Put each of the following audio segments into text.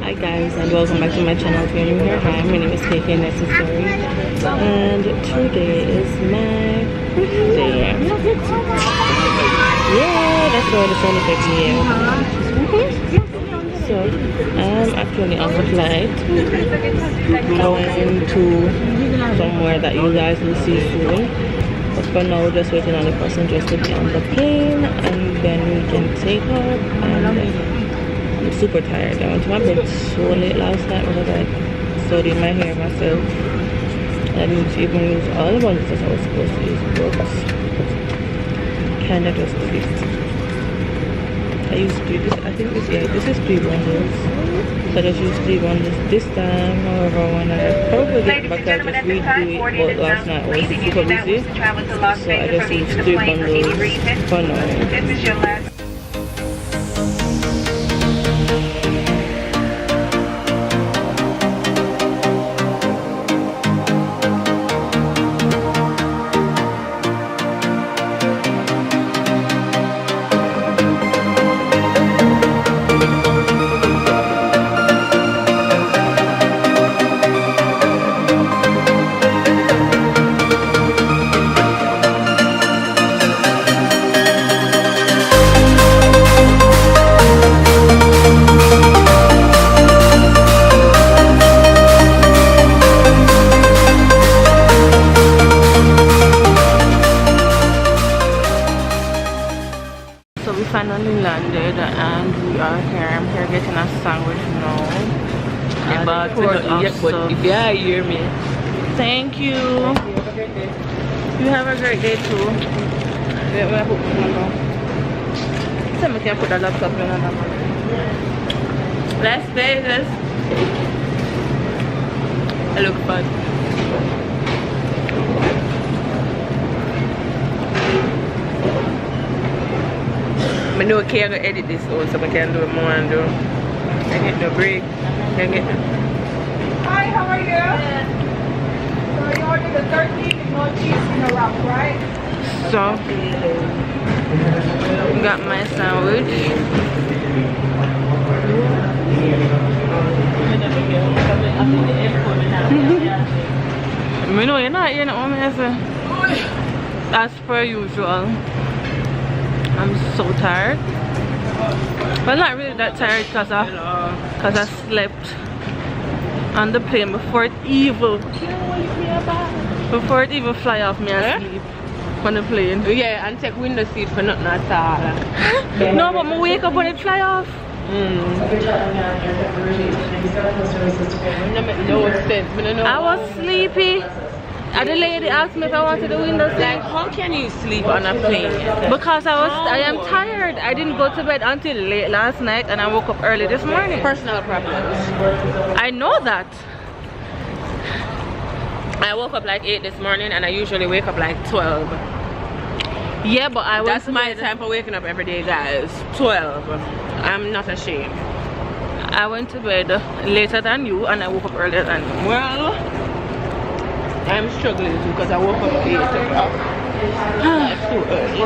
Hi guys, and welcome back to my channel. If you're new here, hi, my name is KK Necessary, and today is my birthday. Yeah, that's why the sound effect here. So I'm actually on the flight going to somewhere that you guys will see soon. But for now, just waiting on the passengers to be on the plane, and then we can take off. And I'm super tired. I went to my bed so late last night because I studied my hair myself. I didn't even use all the ones that I was supposed to use, but kinda just did it. I used 3, this, I think this is 3 bundles. So I just used 3 bundles this time. However, when I probably get back, I'll just redo it. But last night I was super busy, so I just used 3 bundles for now. So we finally landed and we are here. I'm here getting a sandwich now. Yeah, but if you hear me, thank you. You have a great day too. So we can put a laptop in another one. Let's play this. I look bad. I know I can't edit this also, I can do it more and do. I get no break. Hi, how are you? So you ordered the 13 with no cheese in a wrap, right? So got my sandwich. You know you're not here now, as per usual. I'm so tired, but not really that tired because I slept on the plane before it even fly off me asleep on the plane. Yeah, and take window seat for nothing at all. No, but I wake up when it fly off. No sense. I was sleepy. And the lady asked me if I wanted the window seat. Like, how can you sleep on a plane? Because I am tired. I didn't go to bed until late last night and I woke up early this morning. Personal problems. I know that. I woke up like 8 this morning and I usually wake up like 12. Yeah, but I was. That's my time for waking up every day, guys. 12. I'm not ashamed. I went to bed later than you and I woke up earlier than you. Well, I'm struggling too because I woke up at 8 o'clock. It's too early.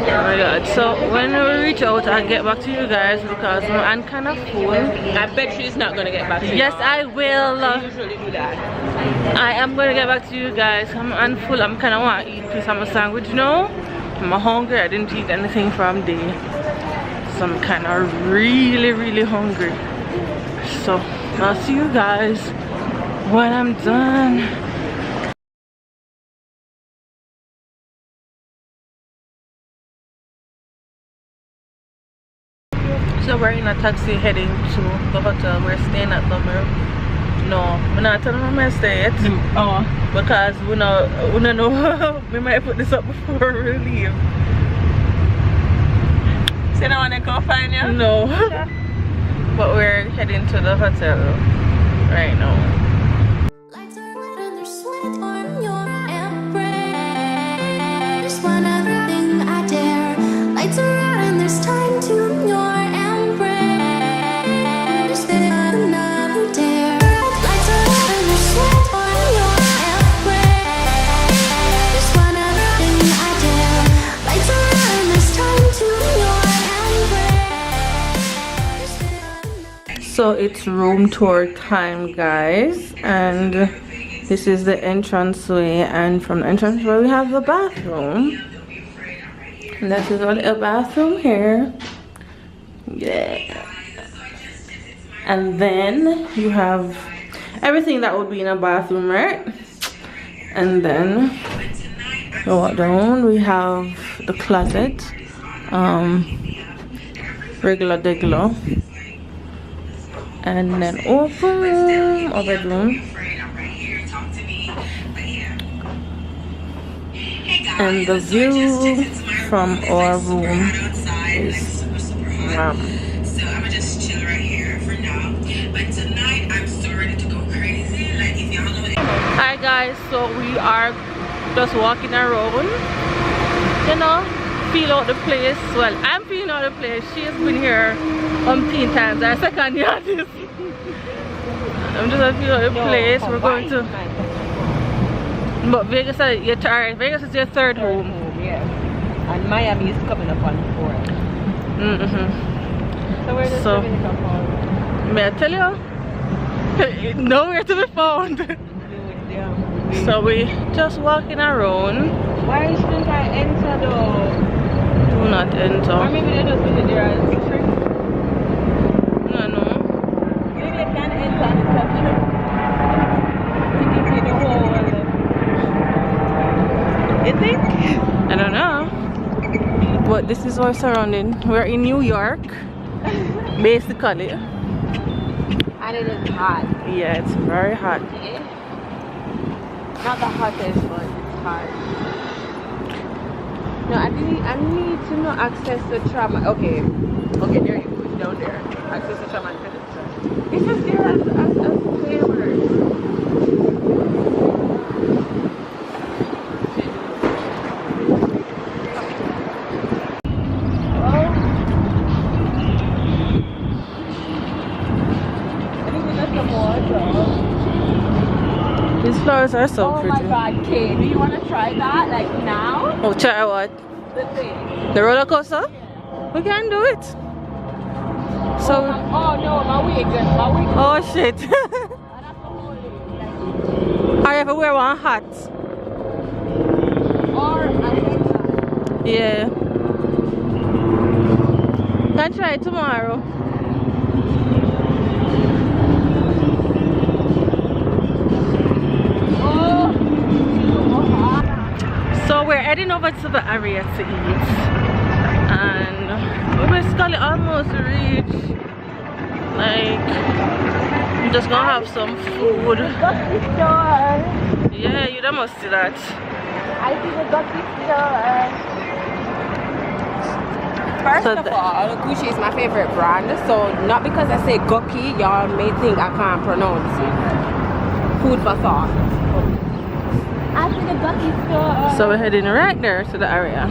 Oh my god. So when we reach out, I'll get back to you guys because I'm kind of full. I bet she's not going to get back to you. Yes, I will. You usually do that. I am going to get back to you guys. I'm full. I'm kind of want to eat a piece of my sandwich now. I'm hungry. I didn't eat anything from day. So I'm kind of really hungry. So I'll see you guys when I'm done. So we're in a taxi heading to the hotel. We're staying at number. No, we're not telling them where to stay yet. Oh. Because we don't know. We might put this up before we leave. So you don't want to go find you? No. But we're heading to the hotel right now. Lights are red and there's sweat on your embrace. One other thing I dare. Lights are red and there's time to your embrace. There's another dare. Lights are red and there's sweat on your embrace. One other thing I dare. Lights are red and there's time to your embrace. So it's room tour time, guys, and this is the entranceway, and from the entranceway we have the bathroom, and this is a little bathroom here. Yeah. And then you have everything that would be in a bathroom, right? And then you walk down, we have the closet, regular, and then open our bedroom, and the view from our room is wow. So I'm gonna just chill right here for now. But tonight I'm so ready to go crazy. Like if y'all know. Hi guys, so we are just walking around, you know, feel out the place. Well, I'm feeling out the place. She's been here umpteen times. Our second year at this. I'm just gonna feel out the place. We're going to. But Vegas, you're tired. Vegas is your third home. Yes. And Miami is coming up on 4th. So we're just living in the fall. May I tell you? Nowhere to be found. So we just walking around. Why shouldn't I enter though? Do not enter. Or maybe they just visit there as a trick. No. Maybe they can enter and it's a trick. To give me the whole. You think? I don't know. But this is our surrounding. We're in New York, basically. And it is hot. Yeah, it's very hot. Not the hottest, but it's hot. No, I need to know access to tram. Okay, there you go, down there. Access to tram and pedestrian. It's just there as favors. These flowers are so pretty. Oh my god, Kate, do you want to try that? Like now? Oh, try what? The thing. The roller coaster? We can do it. So. Oh no, my wig. Oh shit. I have to wear one hat. Or a headband. Yeah. Can try it tomorrow. So we're heading over to the area to eat, and we basically almost reached. Like, I'm just gonna have some food. Yeah, you don't must see that. I see the Gucci store. First of all, Gucci is my favorite brand, so not because I say Gucci, y'all may think I can't pronounce it. Food for thought. I see the Gucci store. So we're heading right there to the area.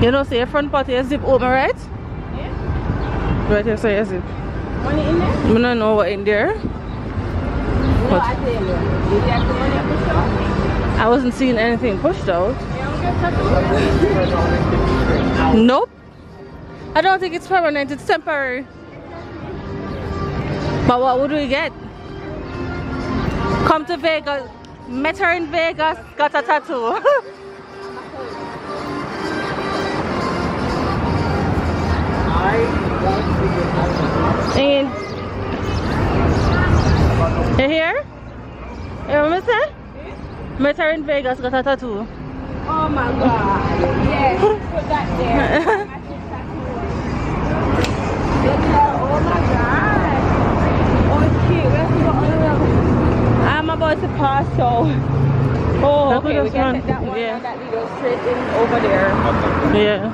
You know, say your front part is zip open, right? Yeah. Right here, so you zip. Money in there? I don't know what in there. No, I tell you. Did you have the money pushed out? I wasn't seeing anything pushed out. Nope. I don't think it's permanent, it's temporary. But what would we get? Come to Vegas, met her in Vegas, got a tattoo. And you hear? You know what I say? Met her in Vegas, got a tattoo. Oh my god. Yes, put that there. Oh my god. Oh, it's cute. I'm about to pass out. Oh, okay, we can take that one and that we go straight in over there. Yeah.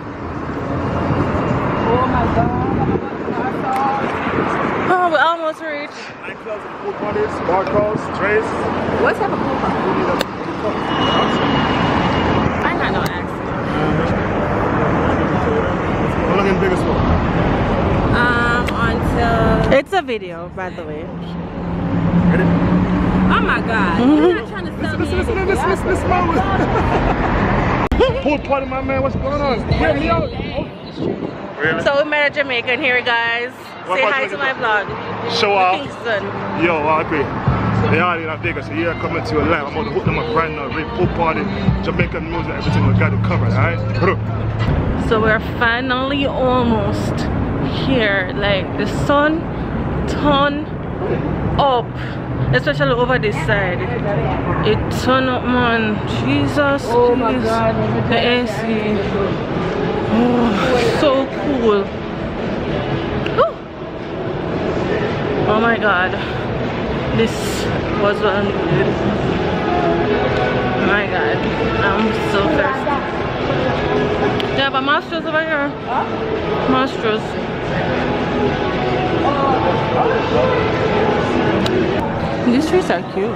Oh my god. Oh, we almost reached. Nightclubs and pool parties, bar crawls, trays. What's up a pool party? I got no accent. How long in Vegas for? Until... It's a video, by the way. Ready? Oh my god. You're not trying to sell me anything. Pool party, my man. What's going on? Get me out. Really? So we met a Jamaican here, guys. What Say part hi you to looking my for? vlog. Show off. Kingston. Yo, I agree. They are in Vegas, so yeah, coming to a live. I'm going to hook them up right now. Great pool party, Jamaican music, everything we got it covered, alright? So we're finally almost here. Like the sun turned up, especially over this side. It turned up, man. Jesus. Oh my God. The AC. Oh, so cool. Whew. Oh my God. This was what I needed. My God. I'm so thirsty. They have a Masters over here. Masters. These trees are cute.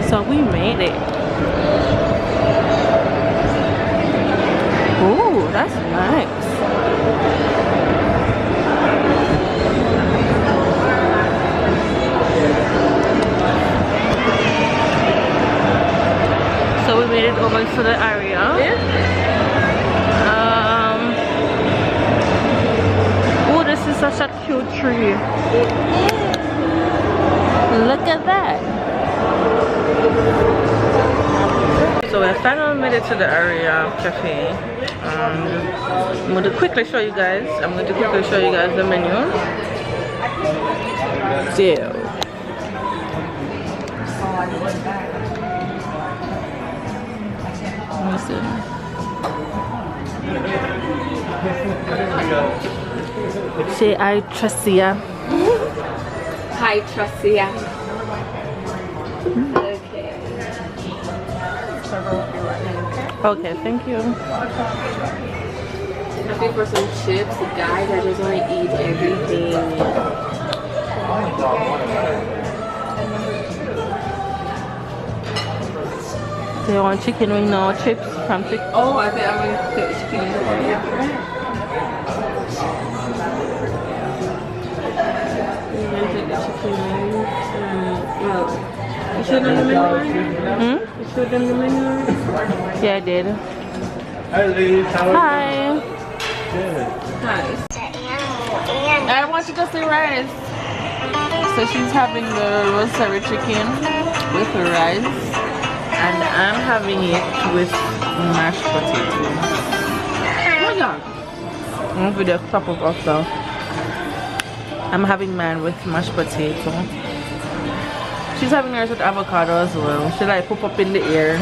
So we made it. Ooh, that's nice. So we made it over to the area. Oh, this is such a cute tree. Look at that. So I finally made it to the area cafe. I'm going to quickly show you guys. The menu. So. Say I trust ya. Hi, Tracia. Okay, thank you. Looking for some chips, guys. I just want to eat everything. Do you want chicken wing or chips from chicken? Oh, I think I'm going to put chicken in there. I'm going to take the chicken wings. You showed them the menu? You showed them the menu? Yeah, I did. Hi, ladies. How are you? Hi. Hi. I want you to see rice. So she's having the rotisserie chicken with the rice. And I'm having it with mashed potatoes. Oh my God. I'm with the top of also. I'm having mine with mashed potato. She's having hers with avocado as well. She like pop up in the air.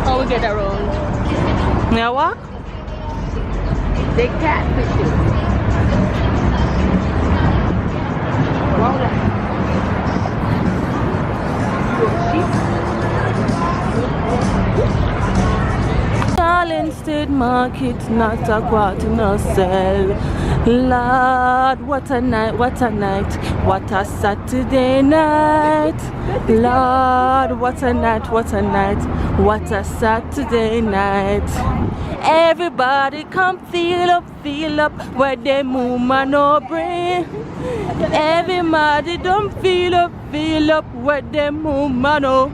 How we get around? Now walk? They catfish it. Darling State Market, not a quarter no sell. Lord, what a night, what a night, what a Saturday night. Lord, what a night, what a night, what a Saturday night. Everybody come feel up, where they move man no brain. Everybody don't feel up, where they move man no.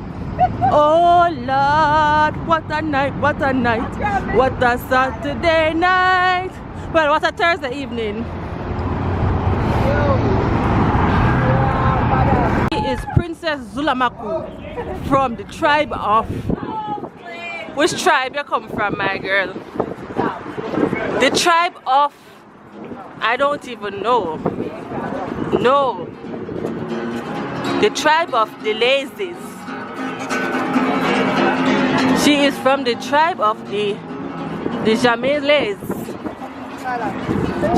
Oh Lord, what a night, what a night, what a Saturday night. Well, what a Thursday evening. She is Princess Zulamaku from the tribe of... Which tribe you come from, my girl? The tribe of... I don't even know. No. The tribe of the Lazies. She is from the tribe of the Jamalis.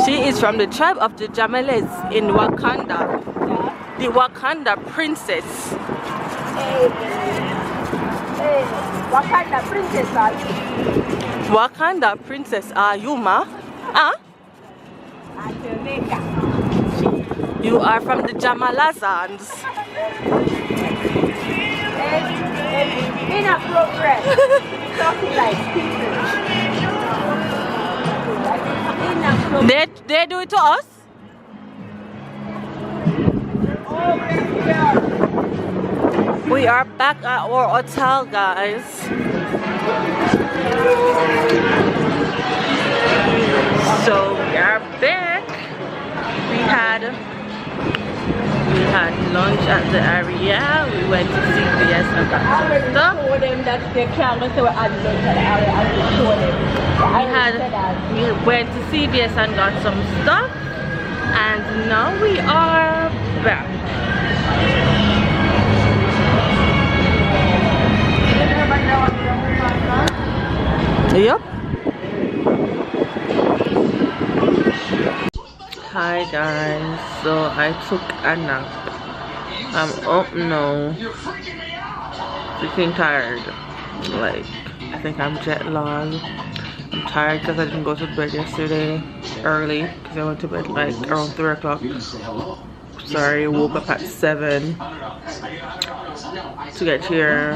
She is from the tribe of the Jamalis in Wakanda. The Wakanda princess. Wakanda princess are you? Wakanda princess are you, ma? Huh? Jamaica. You are from the Jamalazans. In a progress. Talking like people. In a progress. They do it to us? We are back at our hotel, guys. So we are back. We had lunch at the area. We went to CVS and got some stuff. Show them that they can't go to lunch at the area. I will show them. We went to CVS and got some stuff, and now we are back. Yep. Hi guys, so I took a nap. I'm up now, freaking tired. Like, I think I'm jet lagged. I'm tired because I didn't go to bed yesterday early because I went to bed like around 3 o'clock. Sorry, I woke up at 7 to get here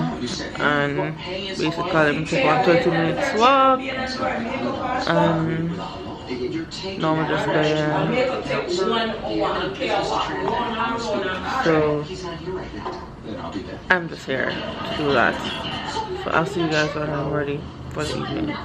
and basically I'm taking a 20 minutes walk. Now we're just there. So I'm just here to do that. So I'll see you guys when I'm ready for the evening.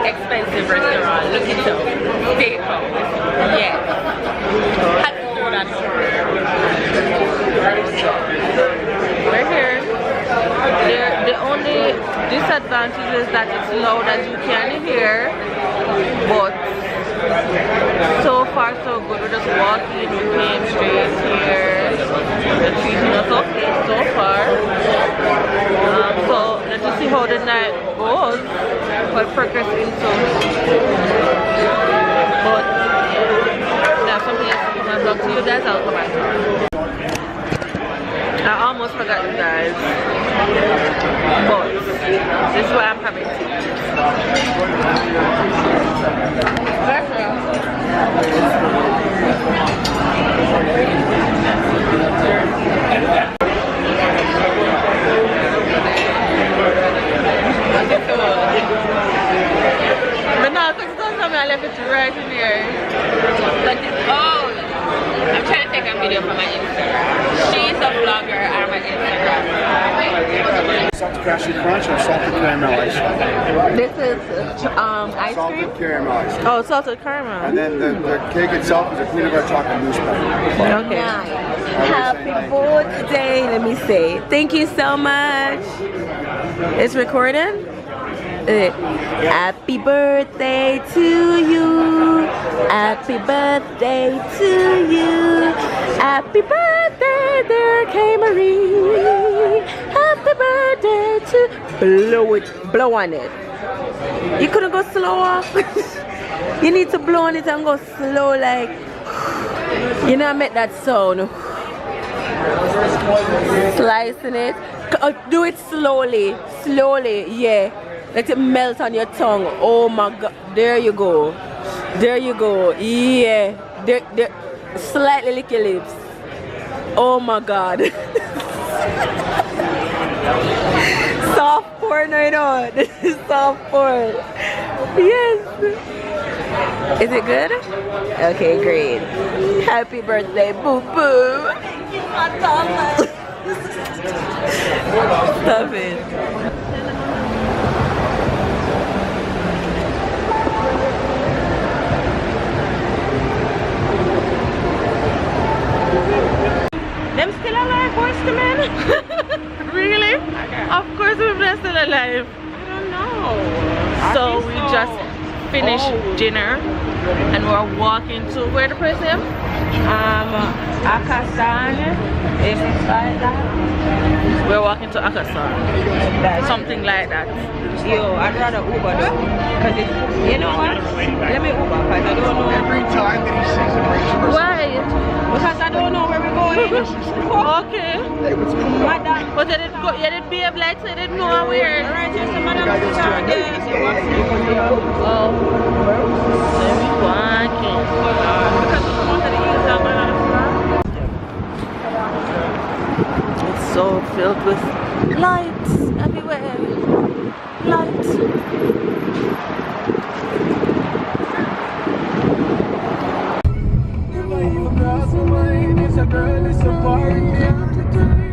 Expensive restaurant. Look at you. Steakhouse. Yes. We're here. The only disadvantage is that it's loud as you can hear, but so far so good. We're just walking, we came straight here. They're treating us okay so far. So let's just see how the night goes. We'll progress into. But now something else to talk to you guys. I'll come back. I almost forgot you guys, but this is why I'm having tea. But now, because it's also I left it right in here. But it's old. I'm trying to take a video for my Instagram. She's a vlogger on my Instagram. Salted cashew crunch or salted caramel ice cream? This is ice cream? Salted caramel ice cream. Oh, salted caramel. And then the cake itself is a peanut butter chocolate mousse pie. Okay. Happy birthday, let me say. Thank you so much. It's recording? Happy birthday to you. Happy birthday to you. Happy birthday, dear K. Marie. Happy birthday to blow on it. You couldn't go slower. You need to blow on it and go slow, like, you know, make that sound. Slicing it. Do it slowly, yeah. Let it melt on your tongue. Oh my god. There you go. There you go. Yeah. There. Slightly lick your lips. Oh my god. Soft porn right on. This is soft porn. Yes. Is it good? Okay, great. Happy birthday, boo boo. Stop it. Really? Of course we're still alive. I don't know. So we just finished dinner and we're walking to where the place is? Akasan. If it's like that. We're walking to Akasan. Something like that. Yo, I'd rather Uber though. Cause it's, you know what? Let me Uber cause I don't know. Every time that he sees a Range Why? Because I don't know where we're going. Okay. Madam. But they didn't go, you didn't behave like they didn't know how weird. Alright, just a madam. Oh. So we walking. It's so filled with lights everywhere. Lights. It's a girl, it's a party.